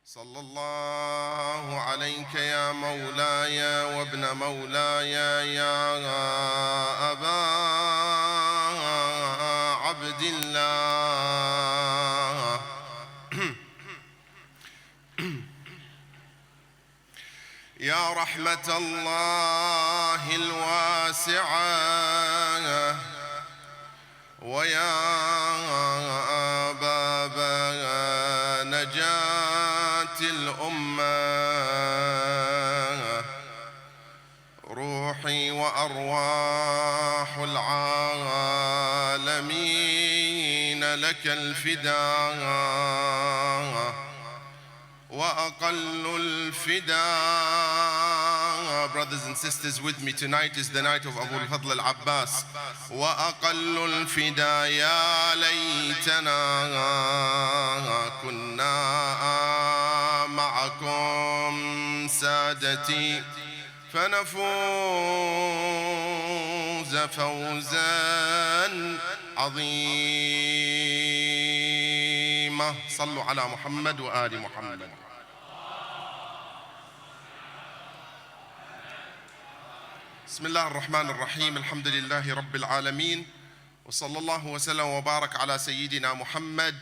صلى الله عليك يا مولاي وابن مولاي يا أبا عبد الله. يا رحمة الله الواسعة ويا باب نجاة الأمة، روحي وأرواح العالمين لك الفداء وأقل الفداء. Brothers and sisters, with me tonight is the night of Abu al-Fadl al-Abbas. وأقل الفداء يا ليتنا كنا معكم سادتي فنفوز فوزا عظيما. صلوا على محمد وآل محمد. بسم الله الرحمن الرحيم. الحمد لله رب العالمين، وصلى الله وسلم وبارك على سيدنا محمد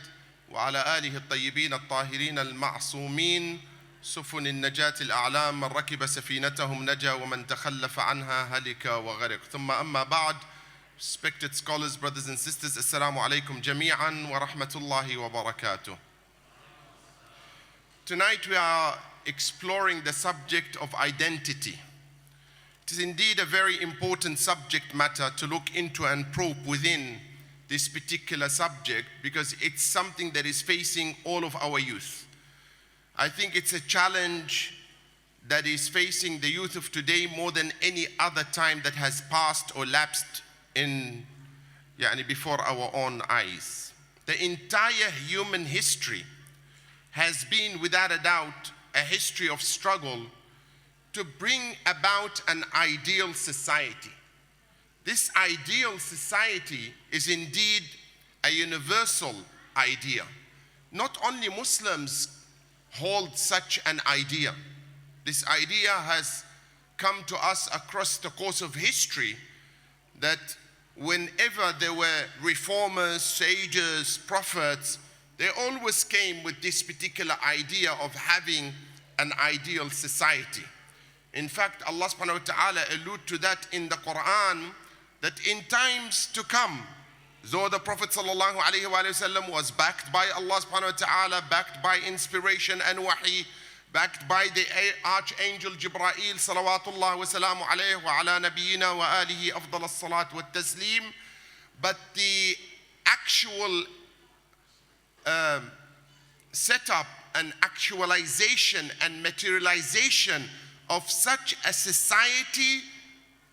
وعلى آله الطيبين الطاهرين المعصومين. سفن النجاة الأعلام، من ركب سفينتهم نجا ومن تخلف عنها هلك وغرق. ثم أما بعد. Respected scholars, brothers and sisters, Assalamu alaikum jami'an wa rahmatullahi wa barakatuh. Tonight we are exploring the subject of identity. It is indeed a very important subject matter to look into and probe within this particular subject, because it's something that is facing all of our youth. I think it's a challenge that is facing the youth of today more than any other time that has passed or lapsed before our own eyes. The entire human history has been, without a doubt, a history of struggle to bring about an ideal society. This ideal society is indeed a universal idea. Not only Muslims hold such an idea. This idea has come to us across the course of history, that whenever there were reformers, sages, prophets, they always came with this particular idea of having an ideal society. In fact, Allah subhanahu wa ta'ala alludes to that in the Quran, that in times to come, though the Prophet sallallahu alaihi wasallam was backed by Allah subhanahu wa ta'ala, backed by inspiration and wahi, backed by the Archangel Jibreel salawatullah wa salamu alayhi wa ala nabiyyina wa alihi afdal as-salat wa taslim, but the actual setup and actualization and materialization of such a society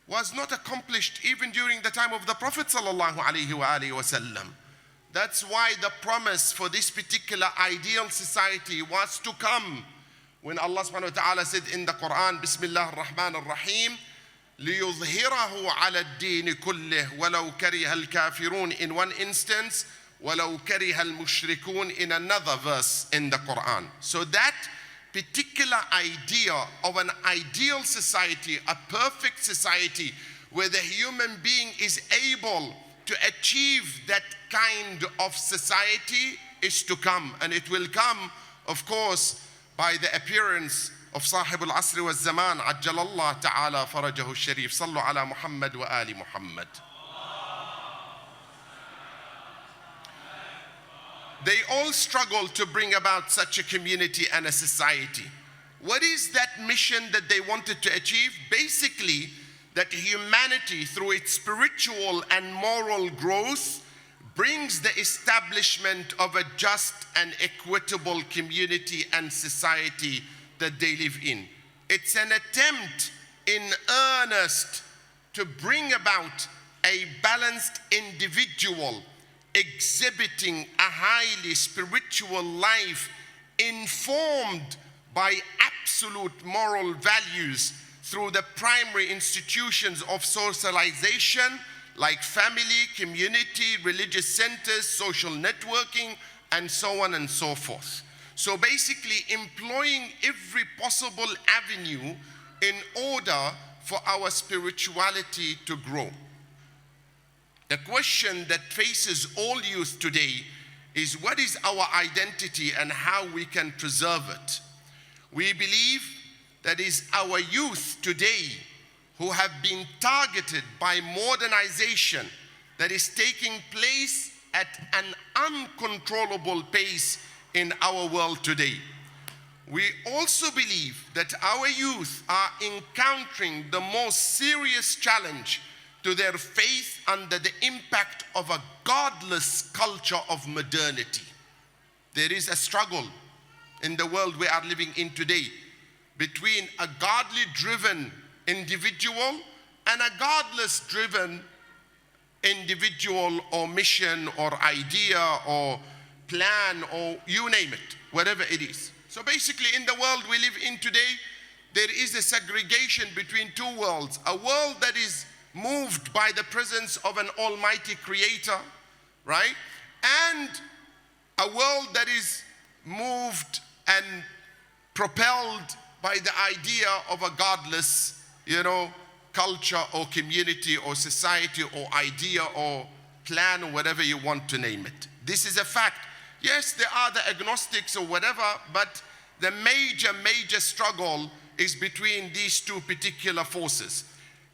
was not accomplished even during the time of the Prophet sallallahu alaihi wasallam. That's why the promise for this particular ideal society was to come when Allah subhanahu wa ta'ala said in the Quran, Bismillah ar-Rahman ar-Rahim, لِيُظْهِرَهُ عَلَى الدِّينِ كُلِّهِ وَلَوْ كَرِهَ الْكَافِرُونَ in one instance, وَلَوْ كَرِهَ الْمُشْرِكُونَ in another verse in the Quran. So that particular idea of an ideal society, a perfect society where the human being is able to achieve that kind of society, is to come. And it will come, of course, by the appearance of Sahib al-Asr wa Zaman, Ajjalallah ta'ala farajahu sharif. Sallu ala Muhammad wa ali Muhammad. They all struggle to bring about such a community and a society. What is that mission that they wanted to achieve? Basically, that humanity, through its spiritual and moral growth, brings the establishment of a just and equitable community and society that they live in. It's an attempt in earnest to bring about a balanced individual exhibiting a highly spiritual life informed by absolute moral values through the primary institutions of socialization like family, community, religious centers, social networking, and so on and so forth. So basically employing every possible avenue in order for our spirituality to grow. The question that faces all youth today is, what is our identity and how we can preserve it? We believe that is our youth today who have been targeted by modernization that is taking place at an uncontrollable pace in our world today. We also believe that our youth are encountering the most serious challenge to their faith under the impact of a godless culture of modernity. There is a struggle in the world we are living in today between a godly-driven individual and a godless-driven individual or mission or idea or plan or you name it, whatever it is. So basically in the world we live in today, there is a segregation between two worlds. A world that is moved by the presence of an almighty creator, right? And a world that is moved and propelled by the idea of a godless, culture or community or society or idea or plan or whatever you want to name it. This is a fact. Yes, there are the agnostics or whatever, but the major struggle is between these two particular forces.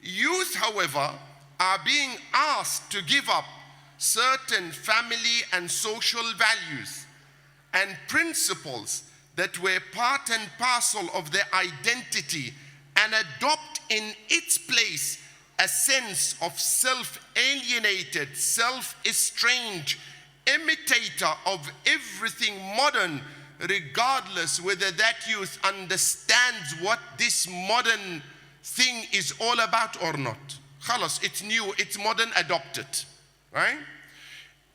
Youth, however, are being asked to give up certain family and social values and principles that were part and parcel of their identity and adopt in its place a sense of self-alienated, self-estranged imitator of everything modern, regardless whether that youth understands what this modern thing is all about or not. Khalas, it's new, it's modern, adopt it, right?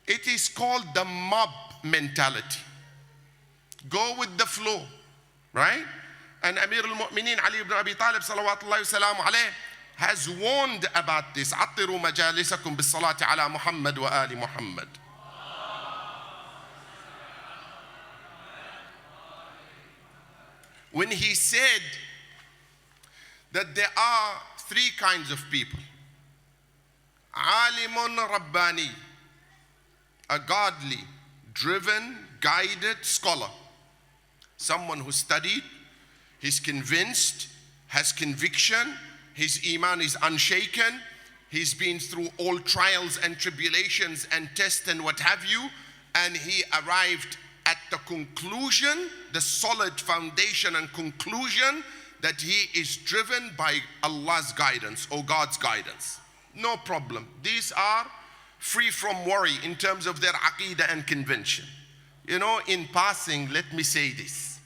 It is called the mob mentality. Go with the flow, right? And Amir al-Mu'mineen Ali ibn Abi Talib salawatullahi wa salamu alayh has warned about this. عطروا مجالسكم بالصلاة على محمد وآل محمد. When he said that there are three kinds of people. Alimun Rabbani, a godly, driven, guided scholar. Someone who studied, he's convinced, has conviction, his iman is unshaken, he's been through all trials and tribulations and tests and what have you, and he arrived at the conclusion, the solid foundation and conclusion that he is driven by Allah's guidance or God's guidance. No problem. These are free from worry in terms of their aqidah and convention. In passing, let me say this.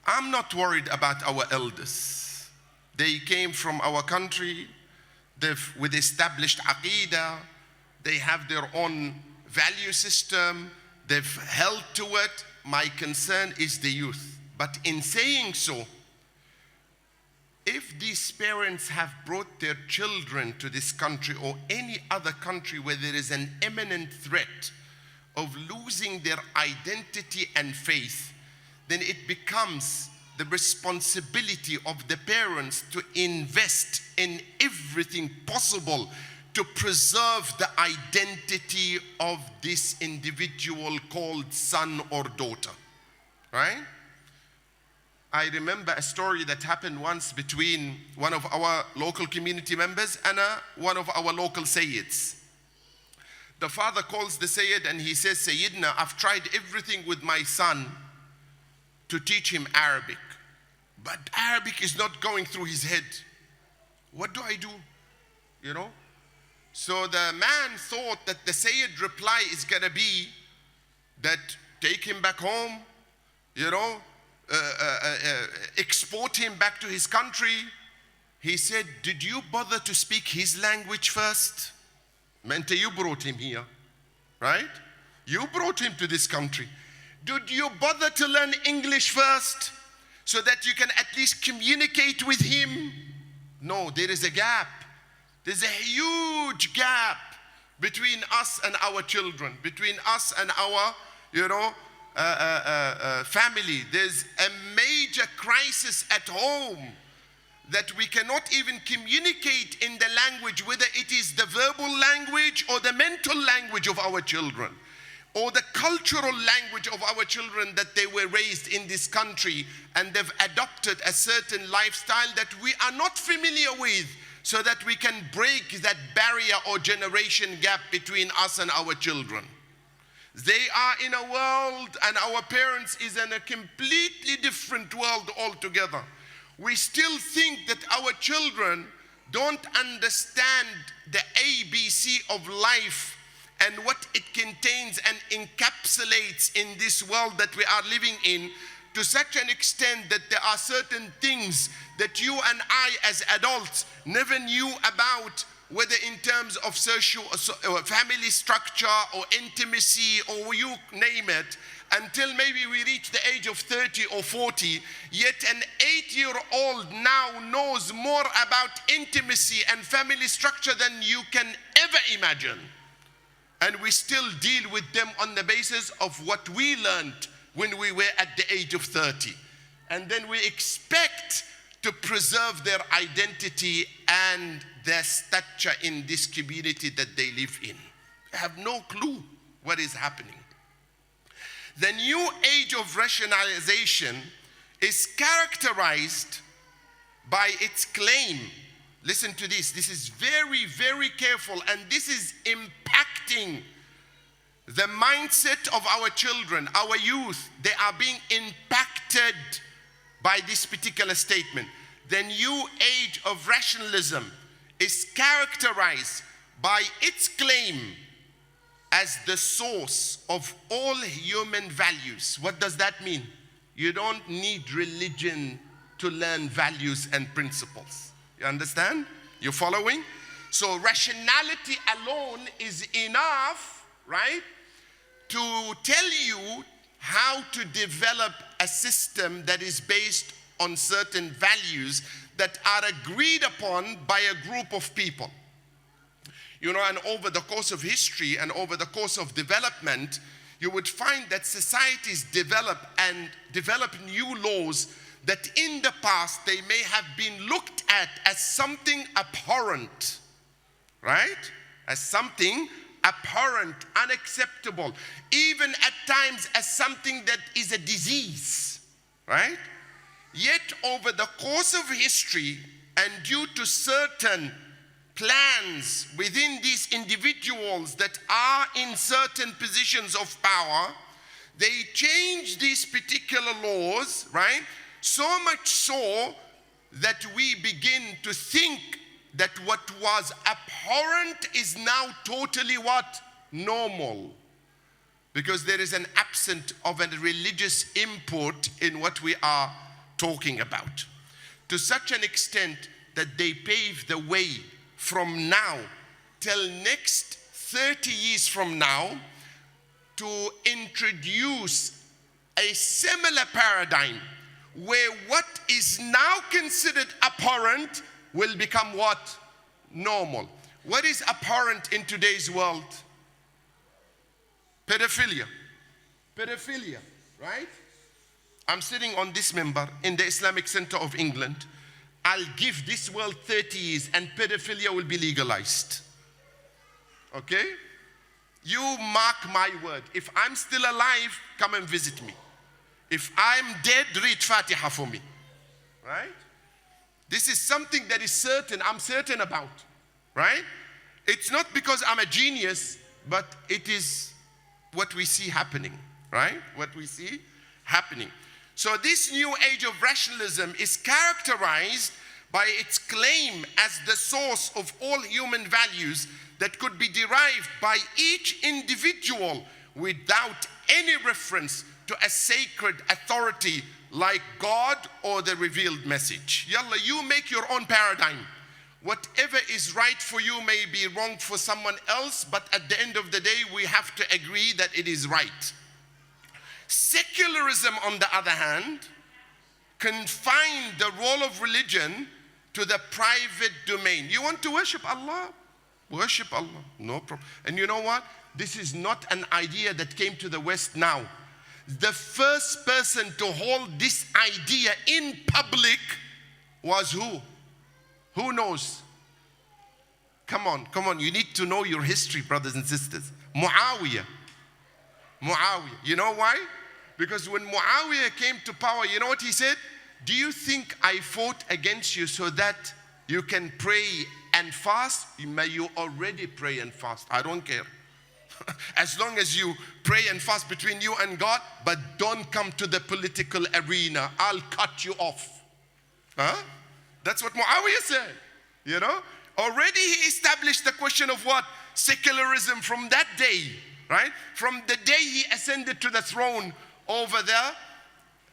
I'm not worried about our elders. They came from our country, with established aqidah, they have their own value system, they've held to it. My concern is the youth. But in saying so, if these parents have brought their children to this country or any other country where there is an imminent threat of losing their identity and faith, then it becomes the responsibility of the parents to invest in everything possible to preserve the identity of this individual called son or daughter, right? I remember a story that happened once between one of our local community members and one of our local Sayyids. The father calls the Sayyid and he says, Sayyidina, I've tried everything with my son to teach him Arabic, but Arabic is not going through his head. What do I do? So the man thought that the Sayyid reply is gonna be that take him back home, export him back to his country. He said, did you bother to speak his language first? Meant you brought him here, right? You brought him to this country. Did you bother to learn English first so that you can at least communicate with him? No, there is a gap. There's a huge gap between us and our children, between us and our, family. There's a major crisis at home that we cannot even communicate in the language, whether it is the verbal language or the mental language of our children, or the cultural language of our children, that they were raised in this country and they've adopted a certain lifestyle that we are not familiar with, so that we can break that barrier or generation gap between us and our children. They are in a world, and our parents is in a completely different world altogether. We still think that our children don't understand the ABC of life and what it contains and encapsulates in this world that we are living in, to such an extent that there are certain things that you and I as adults never knew about, whether in terms of social family structure or intimacy or you name it, until maybe we reach the age of 30 or 40. Yet an 8-year-old now knows more about intimacy and family structure than you can ever imagine. And we still deal with them on the basis of what we learned when we were at the age of 30. And then we expect to preserve their identity and their stature in this community that they live in. They have no clue what is happening. The new age of rationalization is characterized by its claim. Listen to this. This is very, very careful, and this is impacting the mindset of our children, our youth. They are being impacted by this particular statement. The new age of rationalism is characterized by its claim as the source of all human values. What does that mean? You don't need religion to learn values and principles. You understand? You following? So rationality alone is enough, right, to tell you how to develop a system that is based on certain values that are agreed upon by a group of people. You know, and over the course of history and over the course of development, you would find that societies develop new laws that in the past they may have been looked at as something abhorrent, right? As something abhorrent, unacceptable, even at times as something that is a disease, right? Yet over the course of history, and due to certain plans within these individuals that are in certain positions of power, they change these particular laws, right? So much so that we begin to think that what was abhorrent is now totally what? Normal. Because there is an absence of a religious import in what we are talking about. To such an extent that they pave the way from now till next 30 years from now to introduce a similar paradigm where what is now considered abhorrent will become what? Normal. What is abhorrent in today's world? Pedophilia. Pedophilia, right? I'm sitting on this member in the Islamic Centre of England. I'll give this world 30 years and pedophilia will be legalized. Okay? You mark my word. If I'm still alive, come and visit me. If I'm dead, read Fatiha for me. Right? This is something that is certain, I'm certain about. Right? It's not because I'm a genius, but it is what we see happening. Right? What we see happening. So this new age of rationalism is characterized by its claim as the source of all human values that could be derived by each individual without any reference to a sacred authority like God or the revealed message. Yalla, you make your own paradigm. Whatever is right for you may be wrong for someone else, but at the end of the day, we have to agree that it is right. Secularism, on the other hand, confined the role of religion to the private domain. You want to worship Allah? Worship Allah, no problem. And you know what? This is not an idea that came to the West now. the first person to hold this idea in public was who? Who knows? Come on, come on. You need to know your history, brothers and sisters. Muawiyah. You know why? Because when Muawiyah came to power, you know what he said? Do you think I fought against you so that you can pray and fast? May you already pray and fast. I don't care. As long as you pray and fast between you and God, but don't come to the political arena. I'll cut you off. Huh? That's what Muawiyah said. You know? Already he established the question of what? Secularism from that day. Right? From the day he ascended to the throne over there,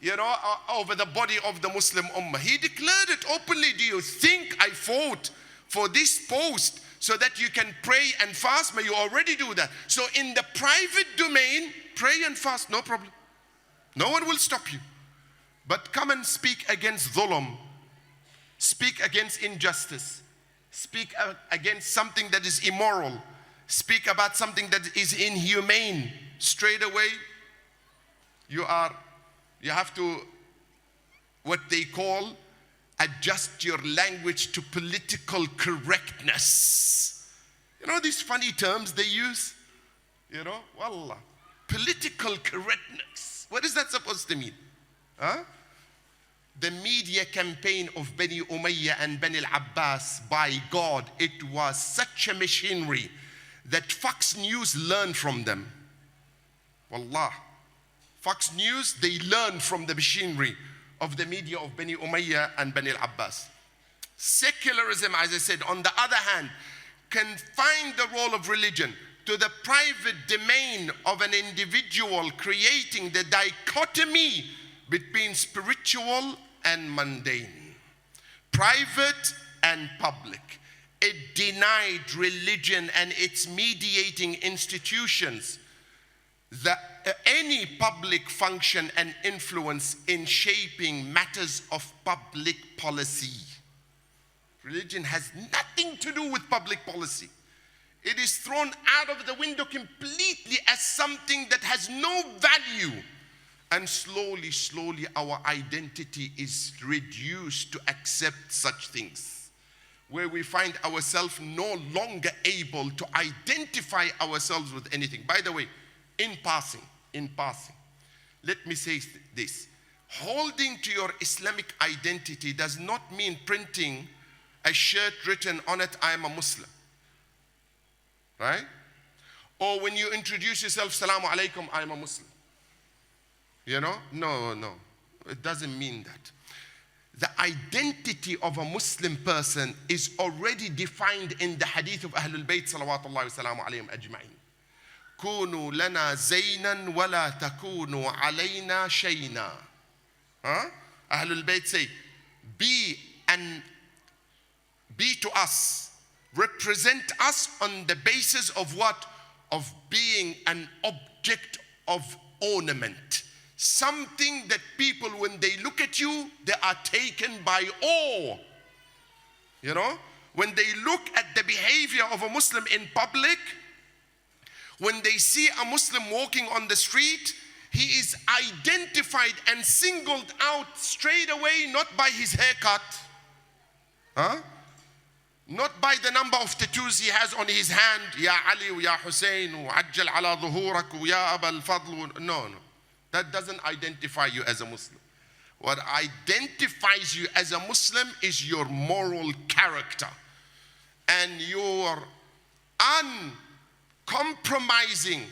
you know, over the body of the Muslim Ummah. He declared it openly. Do you think I fought for this post so that you can pray and fast? May you already do that. So in the private domain, pray and fast, no problem. No one will stop you. But come and speak against dhulm, speak against injustice, speak against something that is immoral, speak about something that is inhumane. Straight away, you have to, what they call, adjust your language to political correctness. You know these funny terms they use? You know, wallah, political correctness. What is that supposed to mean? Huh? The media campaign of Bani Umayyah and Bani Abbas, by God, it was such a machinery that Fox News learned from them. Wallah. Fox News, they learned from the machinery of the media of Bani Umayyah and Bani Abbas. Secularism, as I said, on the other hand, confined the role of religion to the private domain of an individual, creating the dichotomy between spiritual and mundane, private and public. It denied religion and its mediating institutions any public function and influence in shaping matters of public policy. Religion has nothing to do with public policy. It is thrown out of the window completely as something that has no value. And slowly, slowly, our identity is reduced to accept such things, where we find ourselves no longer able to identify ourselves with anything. By the way, in passing, let me say this. Holding to your Islamic identity does not mean printing a shirt written on it, I am a Muslim. Right? Or when you introduce yourself, Salamu Alaikum, I am a Muslim. You know? No. It doesn't mean that. The identity of a Muslim person is already defined in the hadith of Ahlul Bayt salawatullahi wa salamu alayhim ajma'in. كونوا لنا زينا ولا تكونوا علينا شينا. Ahlul Bayt say, be to us, represent us on the basis of what? Of being an object of ornament. Something that people, when they look at you, they are taken by awe. You know? When they look at the behavior of a Muslim in public, when they see a Muslim walking on the street, he is identified and singled out straight away, not by his haircut, not by the number of tattoos he has on his hand, Ya Ali, Ya Hussein, Ajjal ala dhuhurak, Ya Abal Fadl. No. That doesn't identify you as a Muslim. What identifies you as a Muslim is your moral character and your uncompromising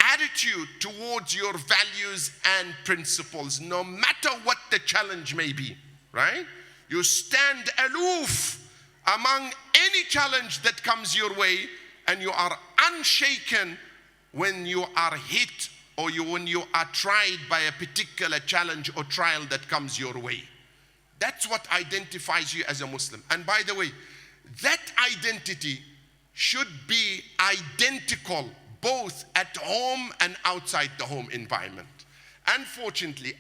attitude towards your values and principles, no matter what the challenge may be, right? You stand aloof among any challenge that comes your way, and you are unshaken when you are hit or when you are tried by a particular challenge or trial that comes your way. That's what identifies you as a Muslim. And by the way, that identity should be identical both at home and outside the home environment. Unfortunately,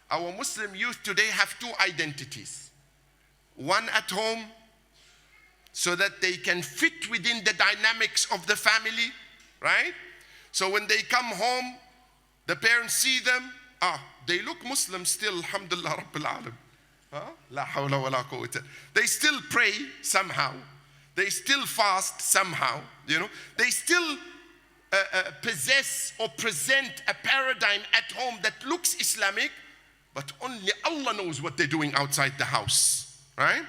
our Muslim youth today have two identities. One at home, so that they can fit within the dynamics of the family, right? So when they come home, The parents see them, they look Muslim still, alhamdulillah rabbil alamin. La hawla wa la quwwata. They still pray somehow. They still fast somehow, They still possess or present a paradigm at home that looks Islamic, but only Allah knows what they're doing outside the house, right?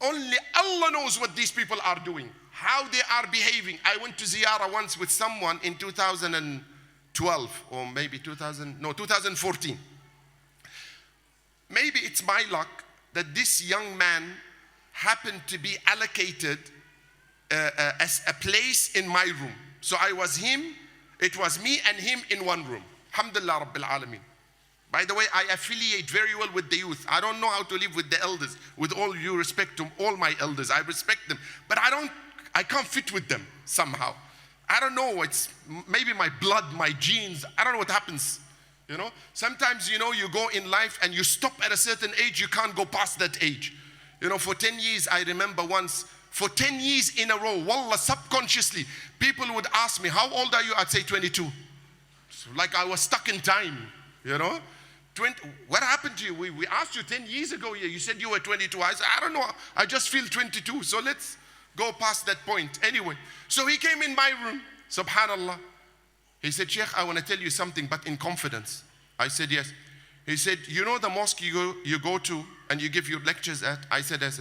Only Allah knows what these people are doing, how they are behaving. I went to ziyarah once with someone in 2012 or maybe 2014. Maybe it's my luck that this young man happened to be allocated as a place in my room. So it was me and him in one room. Alhamdulillah Rabbil Alameen. By the way, I affiliate very well with the youth. I don't know how to live with the elders. With all due respect to all my elders, I respect them. But I can't fit with them somehow. I don't know, it's maybe my blood, my genes. I don't know what happens. Sometimes, you go in life and you stop at a certain age, you can't go past that age. For 10 years, I remember once, for 10 years in a row, wallah, subconsciously, people would ask me, how old are you? I'd say 22. So like I was stuck in time, 20, what happened to you? We asked you 10 years ago, you said you were 22. I said, I don't know, I just feel 22. So let's go past that point. Anyway, so he came in my room, subhanallah. He said, Sheikh, I want to tell you something, but in confidence. I said, yes. He said, the mosque you go to and you give your lectures at? I said, yes.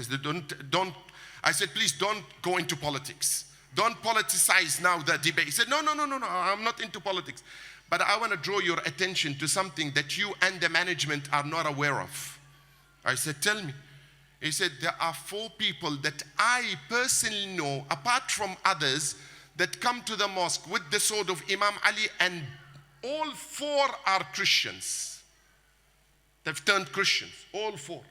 I said, please don't go into politics. Don't politicize now the debate. He said, no, I'm not into politics. But I want to draw your attention to something that you and the management are not aware of. I said, tell me. He said, there are 4 people that I personally know, apart from others, that come to the mosque with the sword of Imam Ali, and all 4 are Christians. They've turned Christians, all 4.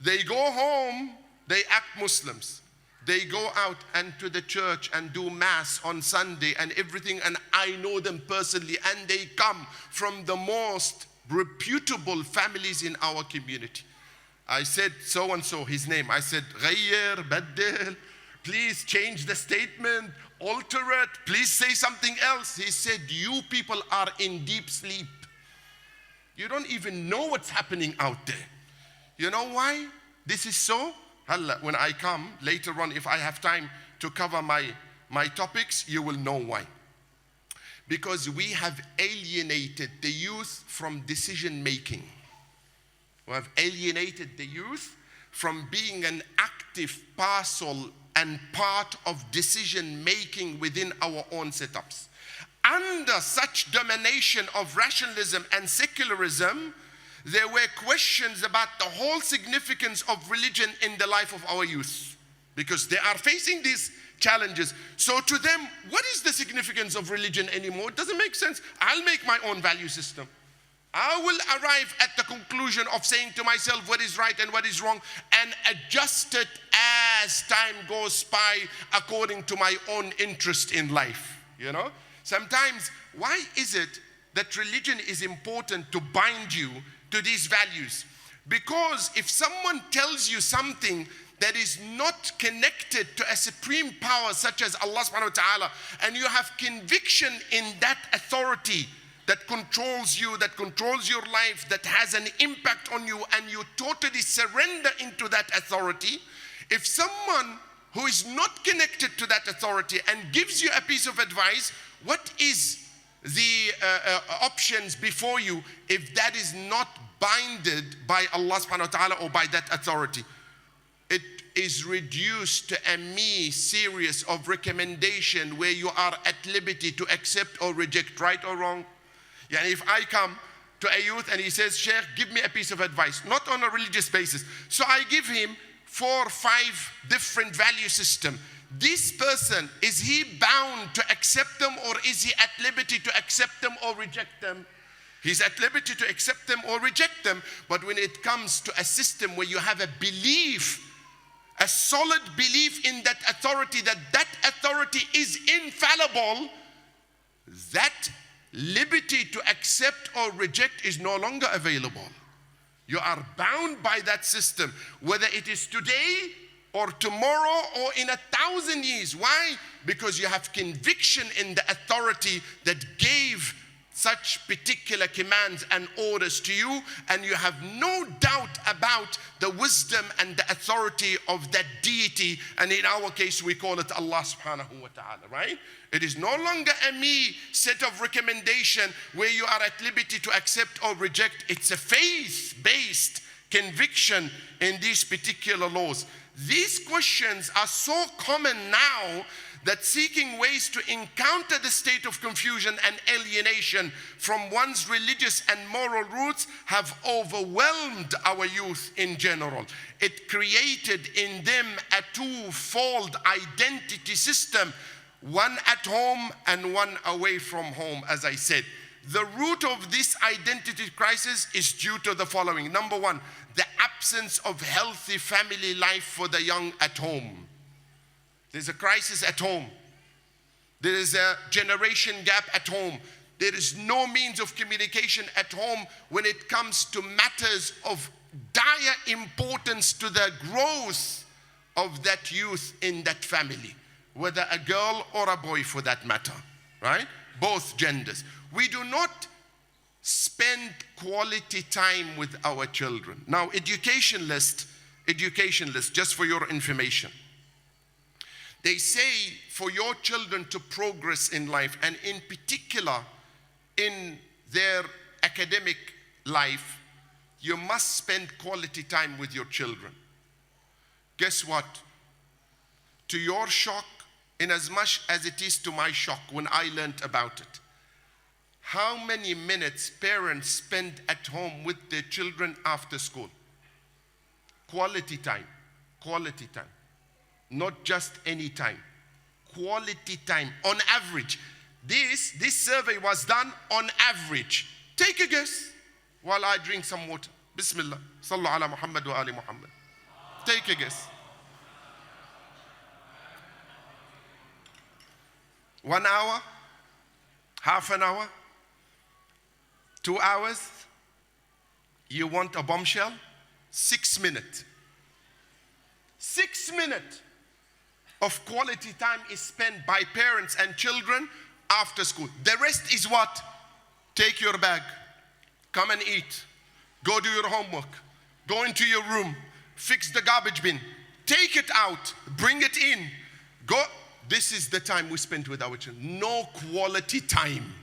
They go home, they act Muslims. They go out and to the church and do mass on Sunday and everything, and I know them personally, and they come from the most reputable families in our community. I said, so and so, his name. I said, Ghayr, Baddil, please change the statement, alter it, please say something else. He said, you people are in deep sleep. You don't even know what's happening out there. You know why this is so? When I come later on, if I have time to cover my topics, you will know why. Because we have alienated the youth from decision making. We have alienated the youth from being an active parcel and part of decision making within our own setups. Under such domination of rationalism and secularism, there were questions about the whole significance of religion in the life of our youth, because they are facing these challenges. So to them, what is the significance of religion anymore? It doesn't make sense. I'll make my own value system. I will arrive at the conclusion of saying to myself what is right and what is wrong, and adjust it as time goes by according to my own interest in life. Sometimes, why is it that religion is important to bind you to these values? Because if someone tells you something that is not connected to a supreme power such as Allah subhanahu wa ta'ala, and you have conviction in that authority that controls you, that controls your life, that has an impact on you, and you totally surrender into that authority, if someone who is not connected to that authority and gives you a piece of advice, what is the options before you if that is not binded by Allah subhanahu wa ta'ala or by that authority? It is reduced to a mere series of recommendation where you are at liberty to accept or reject, right or wrong. If I come to a youth and he says, Sheikh, give me a piece of advice, not on a religious basis. So I give him 4 or 5 different value systems. This person, is he bound to accept them, or is he at liberty to accept them or reject them? He's at liberty to accept them or reject them. But when it comes to a system where you have a belief, a solid belief in that authority is infallible, that liberty to accept or reject is no longer available. You are bound by that system, whether it is today or tomorrow or in 1,000 years. Why? Because you have conviction in the authority that gave such particular commands and orders to you, and you have no doubt about the wisdom and the authority of that deity, and in our case we call it Allah subhanahu wa ta'ala, right? It is no longer a me set of recommendation where you are at liberty to accept or reject. It's a faith-based conviction in these particular laws. These questions are so common now that seeking ways to encounter the state of confusion and alienation from one's religious and moral roots have overwhelmed our youth in general. It created in them a twofold identity system, one at home and one away from home, as I said. The root of this identity crisis is due to the following. Number one, the absence of healthy family life for the young at home. There's a crisis at home. There is a generation gap at home. There is no means of communication at home when it comes to matters of dire importance to the growth of that youth in that family, whether a girl or a boy for that matter, right? Both genders. We do not spend quality time with our children. Now, educationalists, just for your information, they say for your children to progress in life, and in particular in their academic life, you must spend quality time with your children. Guess what? To your shock, in as much as it is to my shock when I learned about it, how many minutes parents spend at home with their children after school? Quality time. Quality time. Not just any time. Quality time on average. This survey was done on average. Take a guess while I drink some water. Bismillah. Sallu ala Muhammad wa ali Muhammad. Take a guess. 1 hour? Half an hour? 2 hours? You want a bombshell? 6 minutes. 6 minutes of quality time is spent by parents and children after school. The rest is what? Take your bag, come and eat, go do your homework, go into your room, fix the garbage bin, take it out, bring it in, go. This is the time we spend with our children. No quality time,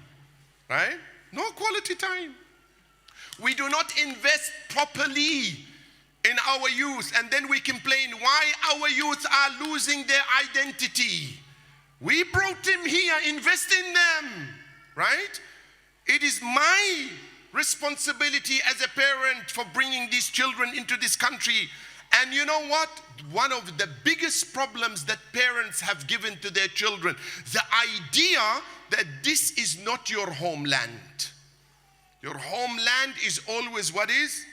right? No quality time. We do not invest properly in our youth, and then we complain why our youth are losing their identity. We brought them here, invest in them, right? It is my responsibility as a parent for bringing these children into this country. And you know what? One of the biggest problems that parents have given to their children, the idea that this is not your homeland. Your homeland is always what is?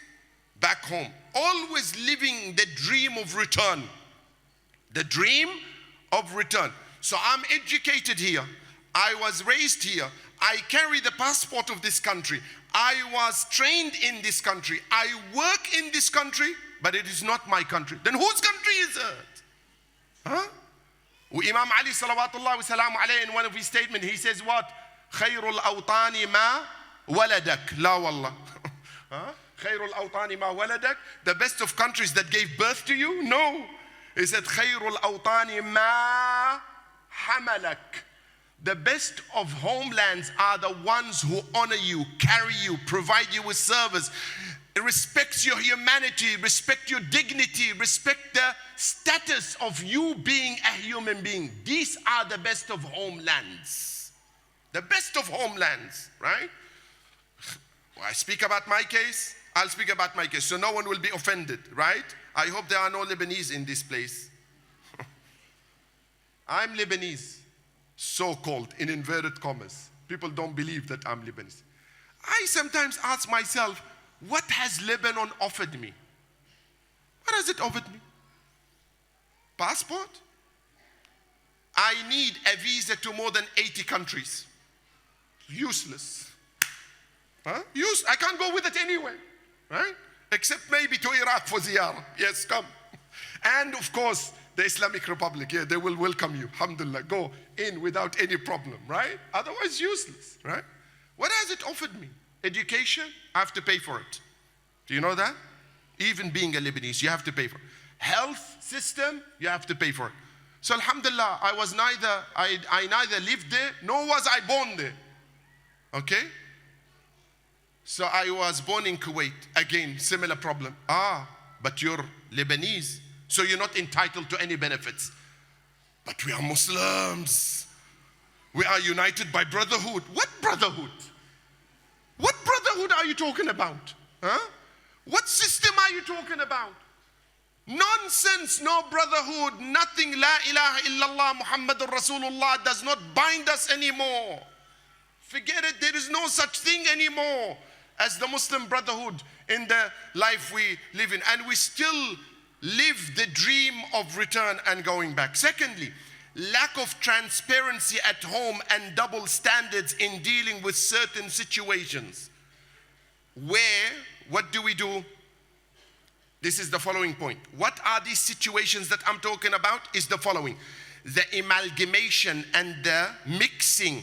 Back home. Always living the dream of return. The dream of return. So I'm educated here. I was raised here. I carry the passport of this country. I was trained in this country. I work in this country, but it is not my country. Then whose country is it? Huh? Imam Ali salawatullah wa salamu alayhi, in one of his statements, he says what? Khayrul awtani ma waladak. La wallah. Huh? Khayrul awtani ma waladak. The best of countries that gave birth to you? No. He said Khayrul awtani ma hamalak. The best of homelands are the ones who honor you, carry you, provide you with service, respect your humanity, respect your dignity, respect the status of you being a human being. These are the best of homelands. The best of homelands, right? Well, I speak about my case, I'll speak about my case, so no one will be offended, right? I hope there are no Lebanese in this place. I'm Lebanese. So-called, in inverted commas. People don't believe that I'm Lebanese. I sometimes ask myself, what has Lebanon offered me? What has it offered me? Passport? I need a visa to more than 80 countries. Useless. Huh? I can't go with it anywhere, right? Except maybe to Iraq for ziyarah. Yes, come. And of course, the Islamic Republic, yeah, they will welcome you. Alhamdulillah, go in without any problem, right? Otherwise, useless, right? What has it offered me? Education, I have to pay for it. Do you know that? Even being a Lebanese, you have to pay for it. Health system, you have to pay for it. So alhamdulillah, I neither lived there, nor was I born there. Okay? So I was born in Kuwait. Again, similar problem. But you're Lebanese, so you're not entitled to any benefits. But we are Muslims. We are united by brotherhood. What brotherhood? What brotherhood are you talking about? What system are you talking about? Nonsense, no brotherhood, nothing. La ilaha illallah Muhammadur Rasulullah does not bind us anymore. Forget it, there is no such thing anymore as the Muslim brotherhood in the life we live in. And we still live the dream of return and going back. Secondly, lack of transparency at home and double standards in dealing with certain situations. Where, what do we do? This is the following point. What are these situations that I'm talking about? Is the following. The amalgamation and the mixing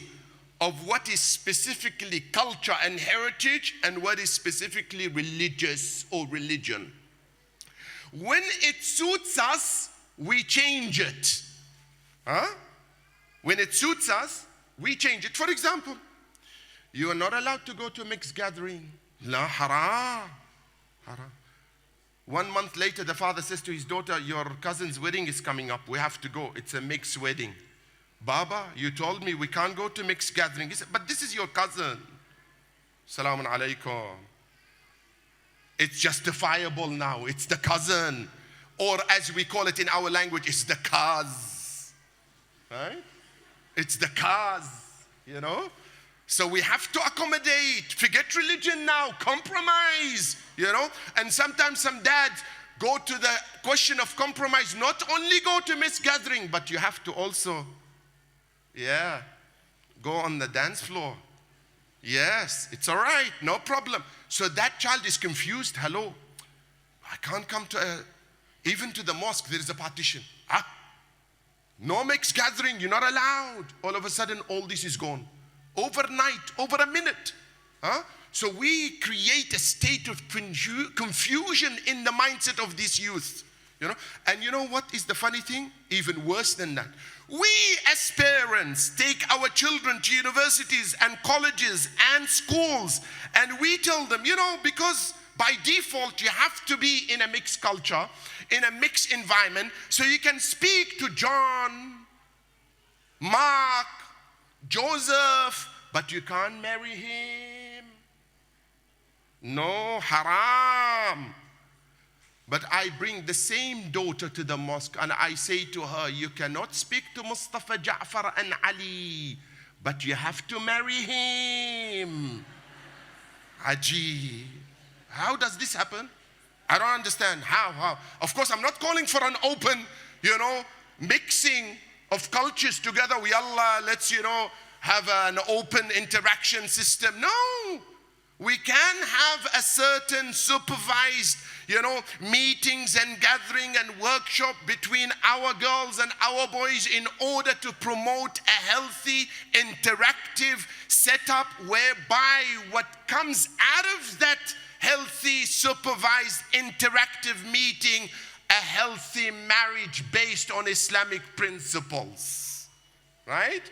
of what is specifically culture and heritage and what is specifically religious or religion. When it suits us, we change it. When it suits us, we change it. For example, you are not allowed to go to a mixed gathering. La haram. Haram. 1 month later, the father says to his daughter, your cousin's wedding is coming up. We have to go. It's a mixed wedding. Baba, you told me we can't go to mixed gathering. He said, but this is your cousin. Salamun alaikum. It's justifiable now. It's the cousin. Or as we call it in our language, it's the cuz. Right? It's the cuz, you know. So we have to accommodate. Forget religion now. Compromise, you know. And sometimes some dads go to the question of compromise. Not only go to mixed gathering, but you have to also, go on the dance floor. Yes, it's all right, no problem. So that child is confused. Hello, I can't come to even to the mosque, there is a partition. No mixed gathering, you're not allowed. All of a sudden, all this is gone. Overnight, over a minute. So we create a state of confusion in the mindset of this youth. You know? And you know what is the funny thing? Even worse than that. We as parents take our children to universities and colleges and schools, and we tell them, you know, because by default you have to be in a mixed culture, in a mixed environment, so you can speak to John, Mark, Joseph, but you can't marry him. No, haram. But I bring the same daughter to the mosque and I say to her, you cannot speak to Mustafa, Ja'far and Ali, but you have to marry him. Ajib. How does this happen? I don't understand. How? Of course, I'm not calling for an open, mixing of cultures together. Let's, have an open interaction system. No. We can have a certain supervised, meetings and gathering and workshop between our girls and our boys in order to promote a healthy, interactive setup whereby what comes out of that healthy, supervised, interactive meeting, a healthy marriage based on Islamic principles, right?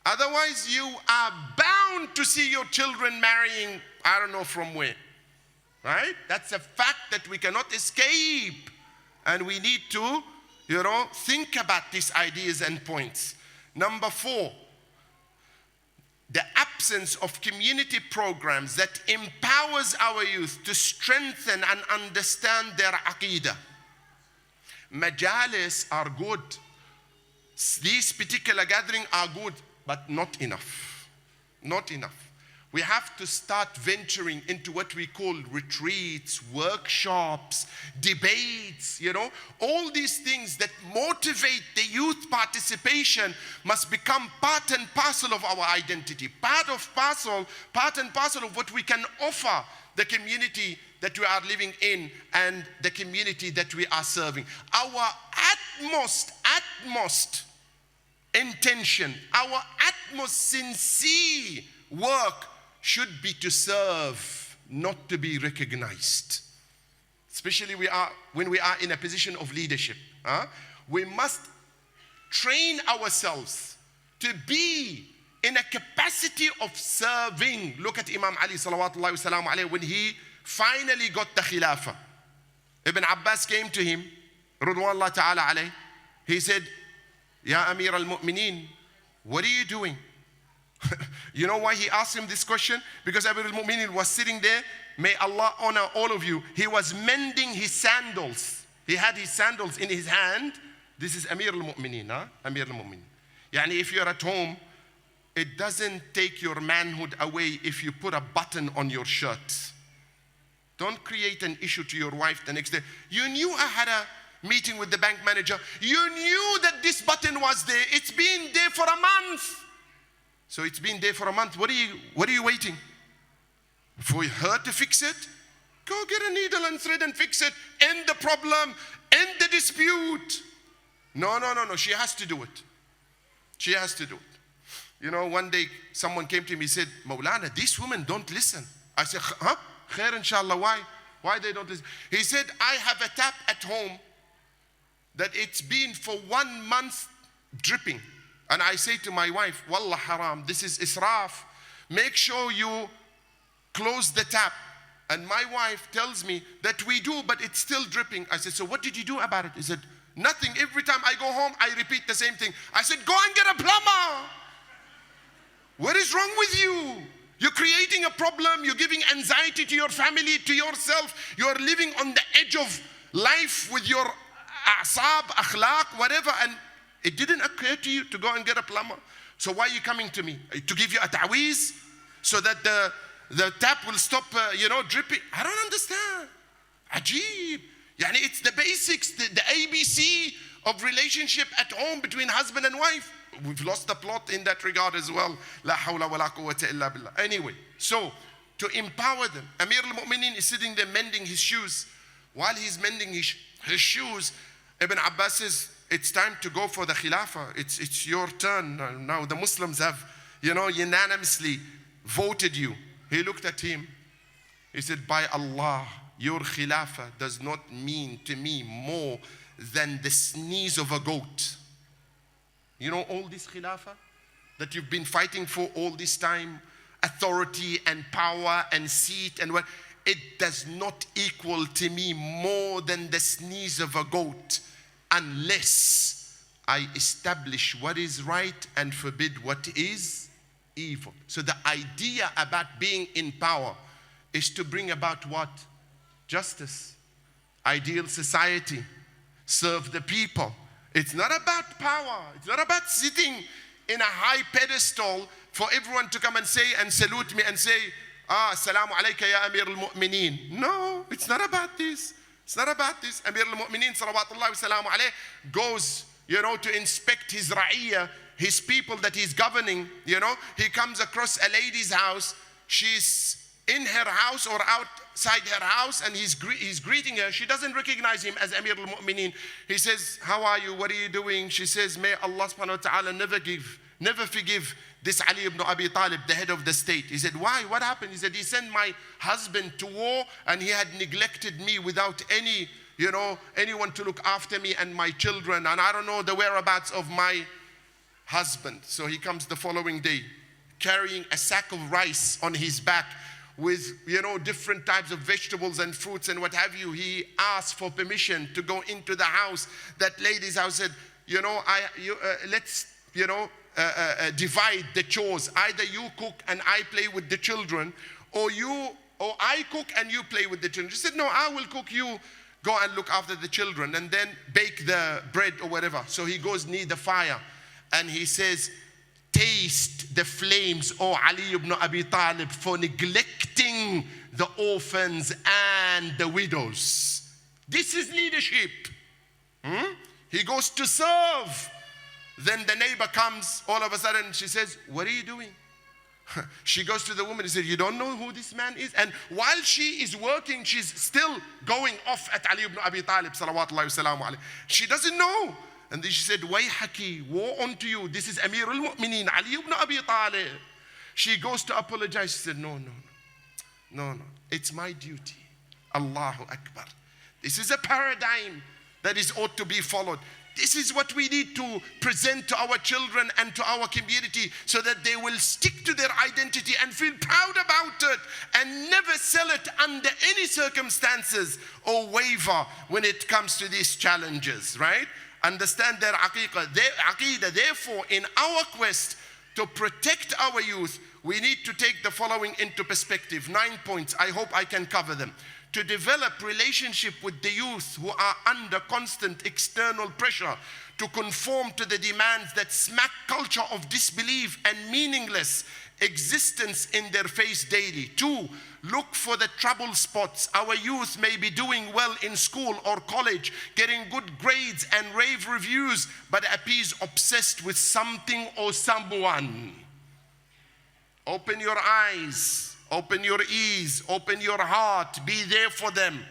Otherwise, you are bound to see your children marrying, I don't know from where, right? That's a fact that we cannot escape. And we need to, think about these ideas and points. Number 4, the absence of community programs that empowers our youth to strengthen and understand their aqeedah. Majalis are good. These particular gatherings are good, but not enough. Not enough. We have to start venturing into what we call retreats, workshops, debates, all these things that motivate the youth participation must become part and parcel of our identity, part and parcel of what we can offer the community that we are living in and the community that we are serving. Our utmost intention, our utmost sincere work should be to serve, not to be recognized. Especially when we are in a position of leadership. We must train ourselves to be in a capacity of serving. Look at Imam Ali salawatullahi wa salamu alayhi, when he finally got the Khilafah. Ibn Abbas came to him, Ridwanullah ta'ala alayhi. He said, Ya Amir al-Mu'mineen, what are you doing? You know why he asked him this question? Because Amir al-Mu'mineen was sitting there. May Allah honor all of you. He was mending his sandals. He had his sandals in his hand. This is Amir al-Mu'mineen, Amir al-Mu'mineen. Yani if you're at home, it doesn't take your manhood away if you put a button on your shirt. Don't create an issue to your wife the next day. You knew I had a meeting with the bank manager. You knew that this button was there. It's been there for a month. So it's been there for a month. What are you waiting? For her to fix it? Go get a needle and thread and fix it. End the problem. End the dispute. No. She has to do it. She has to do it. You know, one day someone came to me, he said, Maulana, these women don't listen. I said, huh? Khair inshallah, why? Why they don't listen? He said, I have a tap at home that it's been for 1 month dripping. And I say to my wife, Wallah haram, this is israf. Make sure you close the tap. And my wife tells me that we do, but it's still dripping. I said, so what did you do about it? He said, nothing. Every time I go home, I repeat the same thing. I said, go and get a plumber. What is wrong with you? You're creating a problem. You're giving anxiety to your family, to yourself. You're living on the edge of life with your a'sab, akhlaq, whatever. And it didn't occur to you to go and get a plumber. So why are you coming to me? To give you a ta'weez so that the tap will stop, dripping? I don't understand. Ajib. Yani it's the basics, the ABC of relationship at home between husband and wife. We've lost the plot in that regard as well. La hawla wa la quwwata illa billah. Anyway, so to empower them, Amir al-Mu'mineen is sitting there mending his shoes. While he's mending his shoes, Ibn Abbas says, it's time to go for the Khilafah. It's your turn. Now the Muslims have, unanimously voted you. He looked at him. He said, by Allah, your Khilafah does not mean to me more than the sneeze of a goat. You know all this Khilafah that you've been fighting for all this time, authority and power and seat and what, it does not equal to me more than the sneeze of a goat, unless I establish what is right and forbid what is evil. So the idea about being in power is to bring about what? Justice, ideal society, serve the people. It's not about power. It's not about sitting in a high pedestal for everyone to come and say and salute me and say, Assalamu alayka ya Amir al-Mu'mineen. No, it's not about this. It's not about this. Amir al-Mu'mineen salawatullahi wa salamu alayh goes, to inspect his ra'iyah, his people that he's governing. He comes across a lady's house. She's in her house or outside her house, and he's greeting her. She doesn't recognize him as Amir al-Mu'mineen. He says, how are you? What are you doing? She says, may Allah subhanahu wa ta'ala never forgive this Ali ibn Abi Talib, the head of the state. He said, why? What happened? He said, he sent my husband to war and he had neglected me without anyone to look after me and my children, and I don't know the whereabouts of my husband. So he comes the following day carrying a sack of rice on his back with, different types of vegetables and fruits and what have you. He asked for permission to go into the house. That lady's house said, let's, divide the chores. Either you cook and I play with the children, or I cook and you play with the children. She said, no, I will cook, you go and look after the children and then bake the bread or whatever. So he goes near the fire and he says, taste the flames, O Ali ibn Abi Talib, for neglecting the orphans and the widows. This is leadership. He goes to serve. Then the neighbor comes, all of a sudden she says, what are you doing? She goes to the woman and says, you don't know who this man is? And while she is working, she's still going off at Ali ibn Abi Talib, salawatullahi wa salamu alayhi. She doesn't know. And then she said, Wayhaki, woe unto you. This is Amir al-Mu'mineen, Ali ibn Abi Talib. She goes to apologize. She said, no, it's my duty. Allahu Akbar. This is a paradigm that is ought to be followed. This is what we need to present to our children and to our community, so that they will stick to their identity and feel proud about it and never sell it under any circumstances or waver when it comes to these challenges, right? Understand their aqidah. Therefore, in our quest to protect our youth, we need to take the following into perspective. 9 points. I hope I can cover them. To develop relationship with the youth who are under constant external pressure to conform to the demands that smack culture of disbelief and meaningless existence in their face daily. 2, look for the trouble spots. Our youth may be doing well in school or college, getting good grades and rave reviews, but appears obsessed with something or someone. Open your eyes. Open your ears, open your heart, be there for them.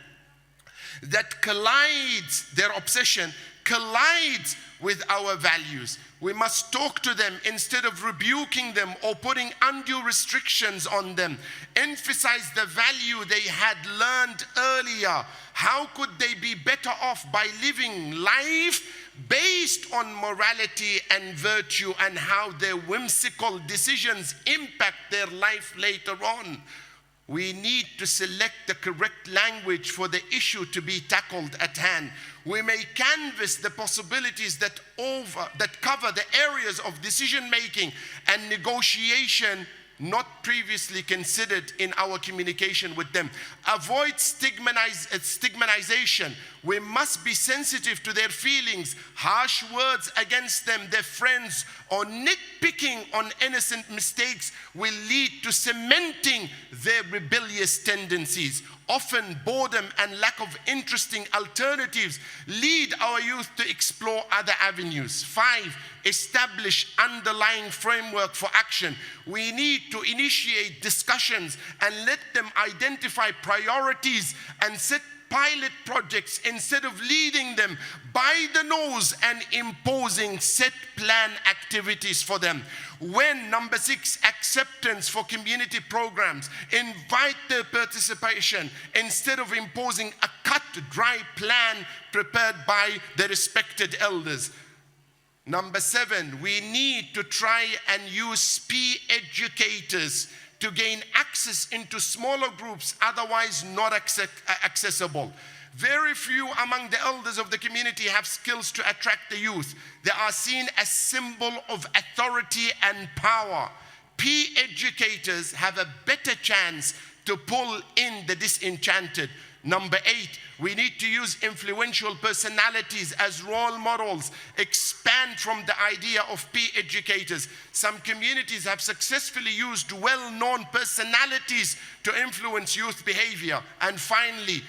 That collides, their obsession collides with our values. We must talk to them instead of rebuking them or putting undue restrictions on them. Emphasize the value they had learned earlier. How could they be better off by living life based on morality and virtue, and how their whimsical decisions impact their life later on? We need to select the correct language for the issue to be tackled at hand. We may canvass the possibilities that cover the areas of decision making and negotiation not previously considered in our communication with them. Avoid stigmatization. We must be sensitive to their feelings. Harsh words against them, their friends, or nitpicking on innocent mistakes will lead to cementing their rebellious tendencies. Often boredom and lack of interesting alternatives lead our youth to explore other avenues. 5, establish underlying framework for action. We need to initiate discussions and let them identify priorities and set pilot projects instead of leading them by the nose and imposing set plan activities for them. When, number 6, acceptance for community programs. Invite their participation instead of imposing a cut, dry plan prepared by the respected elders. Number 7, we need to try and use peer educators to gain access into smaller groups otherwise not accessible. Very few among the elders of the community have skills to attract the youth. They are seen as symbol of authority and power. Peer educators have a better chance to pull in the disenchanted. Number 8, we need to use influential personalities as role models. Expand from the idea of peer educators. Some communities have successfully used well-known personalities to influence youth behavior. And finally,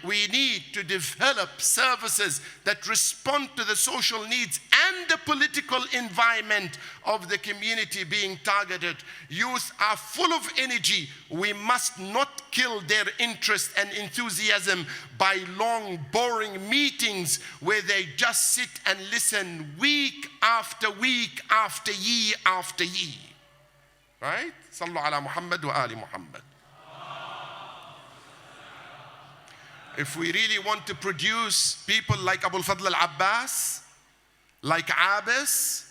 we need to develop services that respond to the social needs and the political environment of the community being targeted. Youth are full of energy. We must not kill their interest and enthusiasm by long, boring meetings where they just sit and listen week after week after year after year. Right? Sallu ala Muhammad wa ali Muhammad. If we really want to produce people like Abu al-Fadl al-Abbas, like Abbas,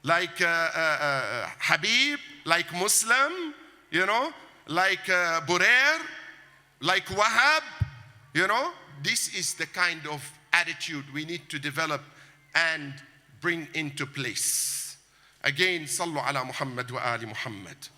like Habib, like Muslim, like Burer, like Wahab, this is the kind of attitude we need to develop and bring into place. Again, Sallu ala Muhammad wa ali Muhammad.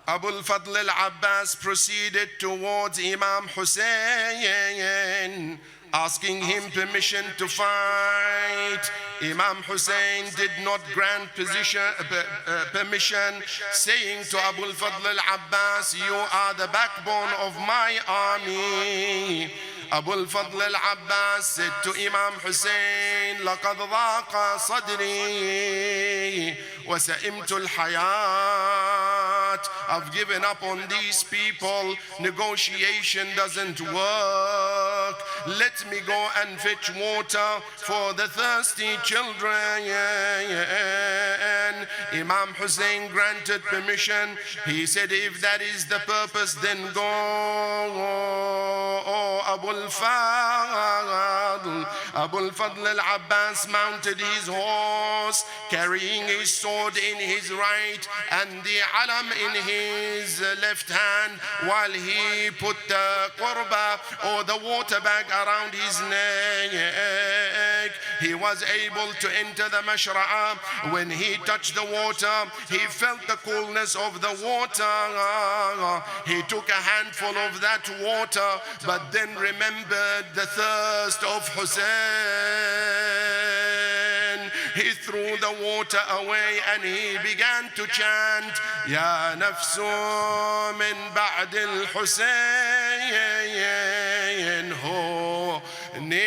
Abu al-Fadl al-Abbas proceeded towards Imam Hussein, asking him permission to fight. Imam Hussein did not grant permission, saying to Abu al-Fadl al-Abbas, "You are the backbone of my army." Abu al-Fadl al-Abbas said to Imam Hussein, "لقد ضاق صدري وسئمت الحياة." I've given up on these people. Negotiation doesn't work. Let me go and fetch water for the thirsty children. Imam Hussein granted permission. He said, if that is the purpose, then go. Oh, Abu al-Fadl al-Abbas mounted his horse, carrying his sword in his right and the alam in his left hand, while he put the qurba or the water bag around his neck. He was able to enter the mashra'ah. When he touched the water, he felt the coolness of the water. He took a handful of that water, but then remembered the thirst of Hussein. He threw the water away and he began to chant, Ya nafsu min ba'd al-Hussein ho ni.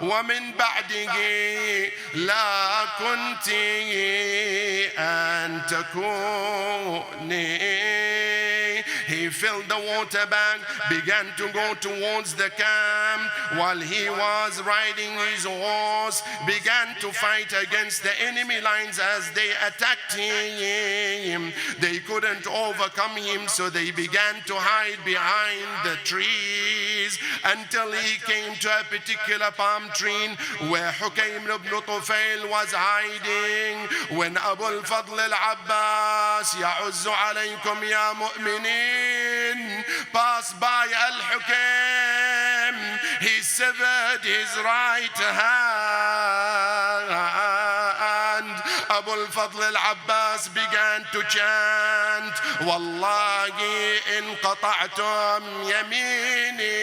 ومن بعده لا كنت أن تكوني. He filled the water bag, began to go towards the camp. While he was riding his horse, began to fight against the enemy lines as they attacked him. They couldn't overcome him, so they began to hide behind the trees until he came to a particular palm tree where Hukaym ibn Tufail was hiding. When Abu al-Fadl al-Abbas, Ya'uzzu alaykum ya mu'minin, passed by al-Hukaym, he severed his right hand. Abu al-Fadl al-Abbas began to chant, Wallahi in qata'tum yamini,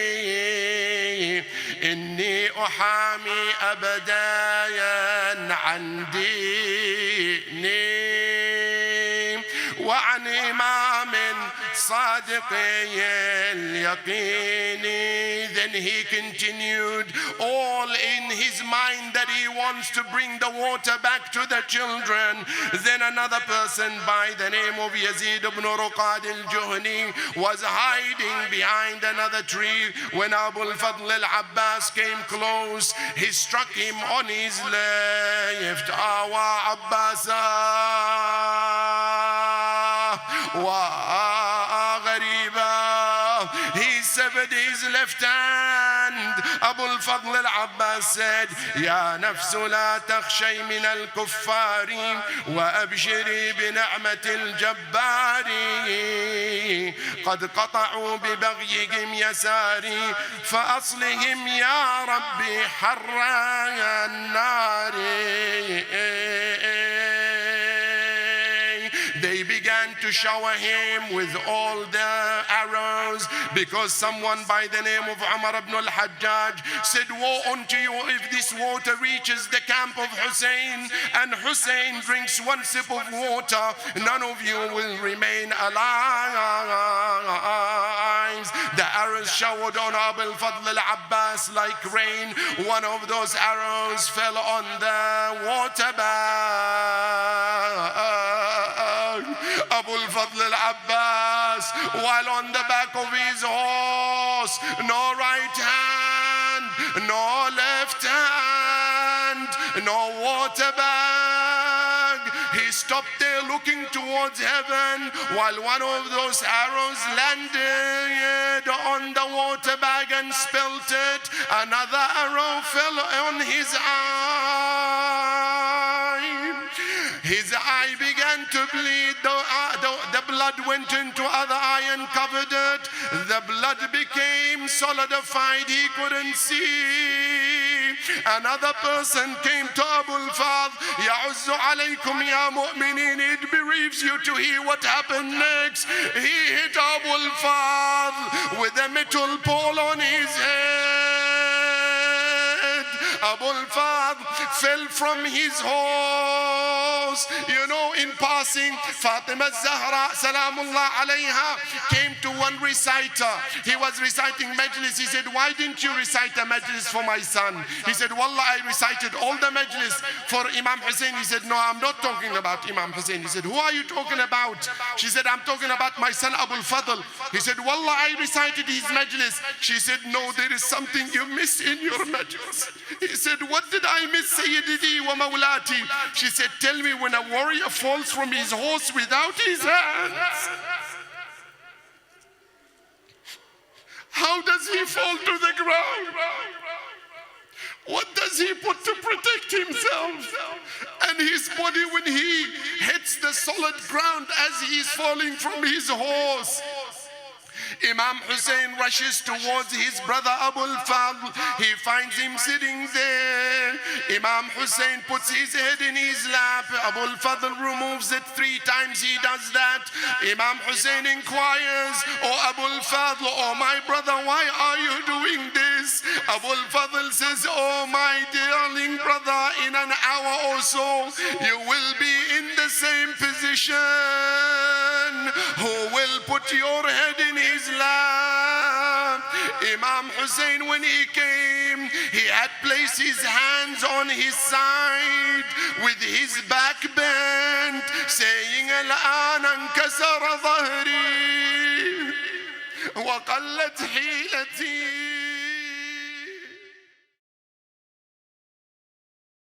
inni uhami abadayan an dini, wa an imamin sadiqin yaqini. Then he continued, all in his mind that he wants to bring the water back to the children. Then another person by the name of Yazid ibn Ruqad al-Juhni was hiding behind another tree. When Abu al-Fadl al-Abbas came close, he struck him on his left. Awa Abbasa wa ghariba. He severed his left hand. Abu al-Fadl al-Abbas said, Ya nafsu la takhshay min al-kuffari wa abshiri bi ni'mati al-jabbari qad qata'u bi baghyihim yasari fa aslihim ya rabbi harra an-nari. They began to shower him with all the arrows because someone by the name of Umar ibn al-Hajjaj said, woe unto you if this water reaches the camp of Hussein and Hussein drinks one sip of water, none of you will remain alive. The arrows showered on Abu al-Fadl al-Abbas like rain. One of those arrows fell on the water bag. Abu al-Fadl al-Abbas, while on the back of his horse, no right hand, no left hand, no water bag. He stopped there looking towards heaven while one of those arrows landed on the water bag and spelt it. Another arrow fell on his eye. His eye began to bleed. The blood went into other eye and covered it. The blood became solidified. He couldn't see. Another person came to Abu al-Fadl. Ya'uzzu alaykum ya mu'minin. It bereaves you to hear what happened next. He hit Abu al-Fadl with a metal pole on his head. Abu al-Fadl fell from his horse. You know, in passing, Fatima Zahra, Salamullah alayha, came to one reciter. He was reciting majlis. He said, why didn't you recite a majlis for my son? He said, Wallah, I recited all the majlis for Imam Hussein. He said, no, I'm not talking about Imam Hussein. He said, who are you talking about? She said, I'm talking about my son Abu al-Fadl. He said, Wallah, I recited his majlis. She said, no, there is something you missed in your majlis. He said, what did I miss, Sayyididi wa Mawlati? She said, tell me, when a warrior falls from his horse without his hands, how does he fall to the ground? What does he put to protect himself? And his body, when he hits the solid ground as he is falling from his horse, Imam Hussein rushes towards his brother Abu al-Fadl. He finds him sitting there. Imam Hussein puts his head in his lap. Abu al-Fadl removes it 3 times. He does that. Imam Hussein inquires, oh Abu al-Fadl, oh my brother, why are you doing this? Abu al-Fadl says, oh my darling brother, in an hour or so, you will be in the same position. Who will put your head in his lap? Imam Hussein, when he came, he had placed his hands on his side with his back bent, saying, الآن انكسر ظهري وقلت حيلتي